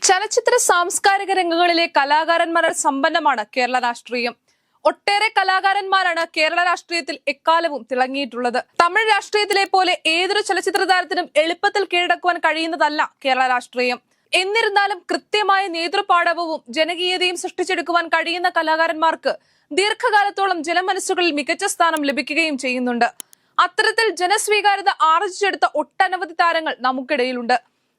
ചലച്ചിത്ര സാംസ്കാരിക രംഗങ്ങളിലെ കലാകാരന്മാരാൽ സമ്പന്നമാണ് കേരള രാഷ്ട്രീയം. ഒട്ടേറെ കലാകാരന്മാരാണ് കേരള രാഷ്ട്രീയത്തിൽ എക്കാലവും തിളങ്ങിയിട്ടുള്ളത്. തമിഴ് രാഷ്ട്രീയത്തിലെ പോലെ ഏതൊരു ചലച്ചിത്ര താരത്തിനും എളുപ്പത്തിൽ കീഴടക്കുവാൻ കഴിയുന്നതല്ല കേരള രാഷ്ട്രീയം. എന്നിരുന്നാലും കൃത്യമായ നേതൃപാടവവും ജനകീയതയും സൃഷ്ടിച്ചെടുക്കുവാൻ കഴിയുന്ന കലാകാരന്മാർക്ക് ദീർഘകാലത്തോളം ജനമനസ്സുകളിൽ മികച്ച സ്ഥാനം ലഭിക്കുകയും ചെയ്യുന്നുണ്ട്. അത്തരത്തിൽ ജനസ്വീകാര്യത ആർജിച്ചെടുത്ത ഒട്ടനവധി താരങ്ങൾ നമുക്കിടയിലുണ്ട്.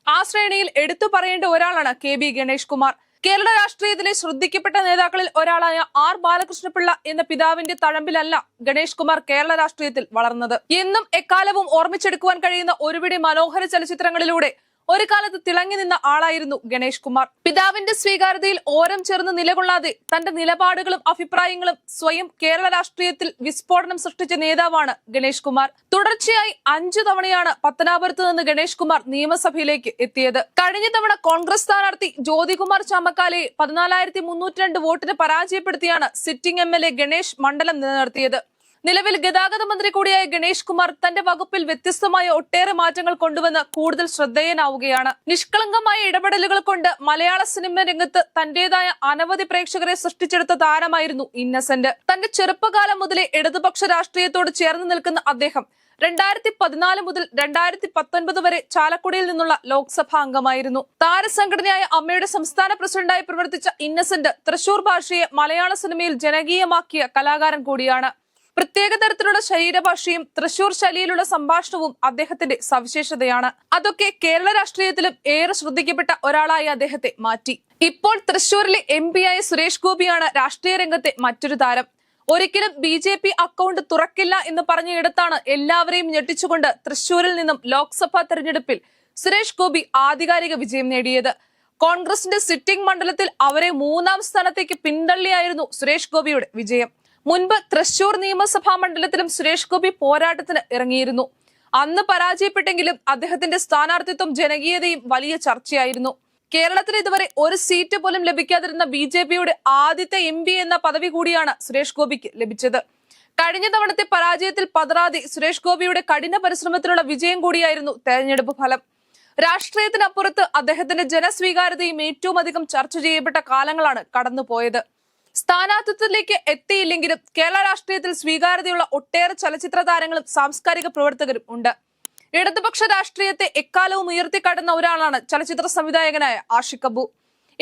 ആ ശ്രേണിയിൽ എടുത്തു പറയേണ്ട ഒരാളാണ് KB ഗണേഷ് കുമാർ. കേരള രാഷ്ട്രീയത്തിലെ ശ്രദ്ധിക്കപ്പെട്ട നേതാക്കളിൽ ഒരാളായ R ബാലകൃഷ്ണപിള്ള എന്ന പിതാവിന്റെ തഴമ്പിലല്ല ഗണേഷ് കുമാർ കേരള രാഷ്ട്രീയത്തിൽ വളർന്നത്. എന്നും എക്കാലവും ഓർമ്മിച്ചെടുക്കുവാൻ കഴിയുന്ന ഒരുപിടി മനോഹര ചലച്ചിത്രങ്ങളിലൂടെ ഒരു കാലത്ത് തിളങ്ങി നിന്ന ആളായിരുന്നു ഗണേഷ് കുമാർ. പിതാവിന്റെ സ്വീകാര്യതയിൽ ഓരം ചേർന്ന് നിലകൊള്ളാതെ തന്റെ നിലപാടുകളും അഭിപ്രായങ്ങളും സ്വയം കേരള രാഷ്ട്രീയത്തിൽ വിസ്ഫോടനം സൃഷ്ടിച്ച നേതാവാണ് ഗണേഷ് കുമാർ. തുടർച്ചയായി 5 തവണയാണ് പത്തനാപുരത്ത് നിന്ന് ഗണേഷ് കുമാർ നിയമസഭയിലേക്ക് എത്തിയത്. കഴിഞ്ഞ തവണ കോൺഗ്രസ് സ്ഥാനാർത്ഥി ജ്യോതികുമാർ ചാമക്കാലയെ 14,302 വോട്ടിന് പരാജയപ്പെടുത്തിയാണ് സിറ്റിംഗ് MLA ഗണേഷ് മണ്ഡലം നിലനിർത്തിയത്. നിലവിൽ ഗതാഗത മന്ത്രി കൂടിയായ ഗണേഷ് കുമാർ തന്റെ വകുപ്പിൽ വ്യത്യസ്തമായ ഒട്ടേറെ മാറ്റങ്ങൾ കൊണ്ടുവന്ന് കൂടുതൽ ശ്രദ്ധേയനാവുകയാണ്. നിഷ്കളങ്കമായ ഇടപെടലുകൾ കൊണ്ട് മലയാള സിനിമ രംഗത്ത് തന്റേതായ അനവധി പ്രേക്ഷകരെ സൃഷ്ടിച്ചെടുത്ത താരമായിരുന്നു ഇന്നസെന്റ്. തന്റെ ചെറുപ്പകാലം മുതലേ ഇടതുപക്ഷ രാഷ്ട്രീയത്തോട് ചേർന്ന് നിൽക്കുന്ന അദ്ദേഹം 2014 മുതൽ 2019 വരെ ചാലക്കുടിയിൽ നിന്നുള്ള ലോക്സഭാ അംഗമായിരുന്നു. താരസംഘടനയായ അമ്മയുടെ സംസ്ഥാന പ്രസിഡന്റായി പ്രവർത്തിച്ച ഇന്നസെന്റ് തൃശൂർ ഭാഷയെ മലയാള സിനിമയിൽ ജനകീയമാക്കിയ കലാകാരൻ കൂടിയാണ്. പ്രത്യേക തരത്തിലുള്ള ശരീരഭാഷയും തൃശൂർ ശൈലിയിലുള്ള സംഭാഷണവും അദ്ദേഹത്തിന്റെ സവിശേഷതയാണ്. അതൊക്കെ കേരള രാഷ്ട്രീയത്തിലും ഏറെ ശ്രദ്ധിക്കപ്പെട്ട ഒരാളായി അദ്ദേഹത്തെ മാറ്റി. ഇപ്പോൾ തൃശൂരിലെ MP ആയ സുരേഷ് ഗോപിയാണ് രാഷ്ട്രീയ രംഗത്തെ മറ്റൊരു താരം. ഒരിക്കലും BJP അക്കൗണ്ട് തുറക്കില്ല എന്ന് പറഞ്ഞയിടത്താണ് എല്ലാവരെയും ഞെട്ടിച്ചുകൊണ്ട് തൃശൂരിൽ നിന്നും ലോക്സഭാ തെരഞ്ഞെടുപ്പിൽ സുരേഷ് ഗോപി ആധികാരിക വിജയം നേടിയത്. കോൺഗ്രസിന്റെ സിറ്റിംഗ് മണ്ഡലത്തിൽ അവരെ 3ാം സ്ഥാനത്തേക്ക് പിന്തള്ളിയായിരുന്നു സുരേഷ് ഗോപിയുടെ വിജയം. മുൻപ് തൃശൂർ നിയമസഭാ മണ്ഡലത്തിലും സുരേഷ് ഗോപി പോരാട്ടത്തിന് ഇറങ്ങിയിരുന്നു. അന്ന് പരാജയപ്പെട്ടെങ്കിലും അദ്ദേഹത്തിന്റെ സ്ഥാനാർത്ഥിത്വം ജനകീയതയും വലിയ ചർച്ചയായിരുന്നു. കേരളത്തിൽ ഇതുവരെ ഒരു സീറ്റ് പോലും ലഭിക്കാതിരുന്ന BJPയുടെ ആദ്യത്തെ MP എന്ന പദവി കൂടിയാണ് സുരേഷ് ഗോപിക്ക് ലഭിച്ചത്. കഴിഞ്ഞ തവണത്തെ പരാജയത്തിൽ പതറാതെ സുരേഷ് ഗോപിയുടെ കഠിന പരിശ്രമത്തിലുള്ള വിജയം കൂടിയായിരുന്നു തെരഞ്ഞെടുപ്പ് ഫലം. രാഷ്ട്രീയത്തിനപ്പുറത്ത് അദ്ദേഹത്തിന്റെ ജനസ്വീകാര്യതയും ഏറ്റവും അധികം ചർച്ച ചെയ്യപ്പെട്ട കാലങ്ങളാണ് കടന്നുപോയത്. സ്ഥാനാർത്ഥിത്വത്തിലേക്ക് എത്തിയില്ലെങ്കിലും കേരള രാഷ്ട്രീയത്തിൽ സ്വീകാര്യതയുള്ള ഒട്ടേറെ ചലച്ചിത്ര താരങ്ങളും സാംസ്കാരിക പ്രവർത്തകരും ഉണ്ട്. ഇടതുപക്ഷ രാഷ്ട്രീയത്തെ എക്കാലവും ഉയർത്തിക്കാട്ടുന്ന ഒരാളാണ് ചലച്ചിത്ര സംവിധായകനായ ആഷിഖ് അബു.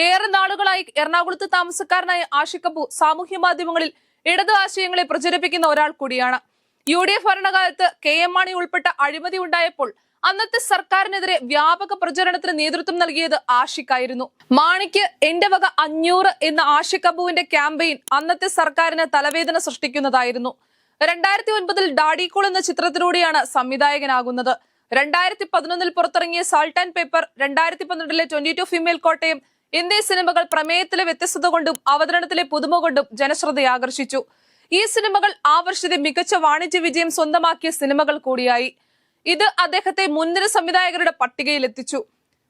ഏറെ നാളുകളായി എറണാകുളത്ത് താമസക്കാരനായ ആഷിഖ് അബു സാമൂഹ്യ മാധ്യമങ്ങളിൽ ഇടതു ആശയങ്ങളെ പ്രചരിപ്പിക്കുന്ന ഒരാൾ കൂടിയാണ്. UDF ഭരണകാലത്ത് KM മാണി ഉൾപ്പെട്ട അഴിമതി ഉണ്ടായപ്പോൾ അന്നത്തെ സർക്കാരിനെതിരെ വ്യാപക പ്രചരണത്തിന് നേതൃത്വം നൽകിയത് ആഷിഖ് ആയിരുന്നു. മാണിക്ക് എന്റെ വക 500 എന്ന ആഷിഖ് അബുവിന്റെ ക്യാമ്പയിൻ അന്നത്തെ സർക്കാരിന് തലവേദന സൃഷ്ടിക്കുന്നതായിരുന്നു. 2009 ഡാഡി കൂൾ എന്ന ചിത്രത്തിലൂടെയാണ് സംവിധായകനാകുന്നത്. 2011 പുറത്തിറങ്ങിയ salt and paper, 2012 22 female Kottayam എന്നീ സിനിമകൾ പ്രമേയത്തിലെ വ്യത്യസ്തത കൊണ്ടും അവതരണത്തിലെ പുതുമ കൊണ്ടും ജനശ്രദ്ധയാകർഷിച്ചു. ഈ സിനിമകൾ ആ വർഷത്തെ മികച്ച വാണിജ്യ വിജയം സ്വന്തമാക്കിയ സിനിമകൾ കൂടിയായി. ഇത് അദ്ദേഹത്തെ മുൻനിര സംവിധായകരുടെ പട്ടികയിലെത്തിച്ചു.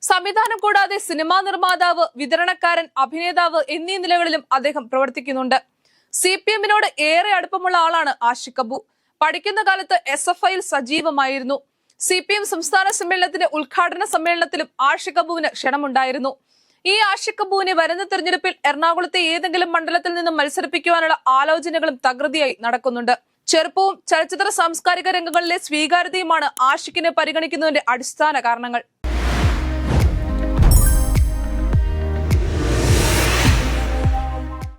സംവിധാനം കൂടാതെ സിനിമാ നിർമ്മാതാവ്, വിതരണക്കാരൻ, അഭിനേതാവ് എന്നീ നിലകളിലും അദ്ദേഹം പ്രവർത്തിക്കുന്നുണ്ട്. CPM-നോട് ഏറെ അടുപ്പമുള്ള ആളാണ് ആഷിഖ് അബു. പഠിക്കുന്ന കാലത്ത് SFIയിൽ സജീവമായിരുന്നു. CPM സംസ്ഥാന സമ്മേളനത്തിന്റെ ഉദ്ഘാടന സമ്മേളനത്തിലും ആഷിഖ് അബുവിന് ക്ഷണമുണ്ടായിരുന്നു. ഈ ആഷിഖ് അബുവിനെ വരുന്ന തെരഞ്ഞെടുപ്പിൽ എറണാകുളത്തെ ഏതെങ്കിലും മണ്ഡലത്തിൽ നിന്നും മത്സരിപ്പിക്കുവാനുള്ള ആലോചനകളും തകൃതിയായി നടക്കുന്നുണ്ട്. ചെറുപ്പവും ചലച്ചിത്ര സാംസ്കാരിക രംഗങ്ങളിലെ സ്വീകാര്യതയുമാണ് ആഷിഖിനെ പരിഗണിക്കുന്നതിന്റെ അടിസ്ഥാന കാരണങ്ങൾ.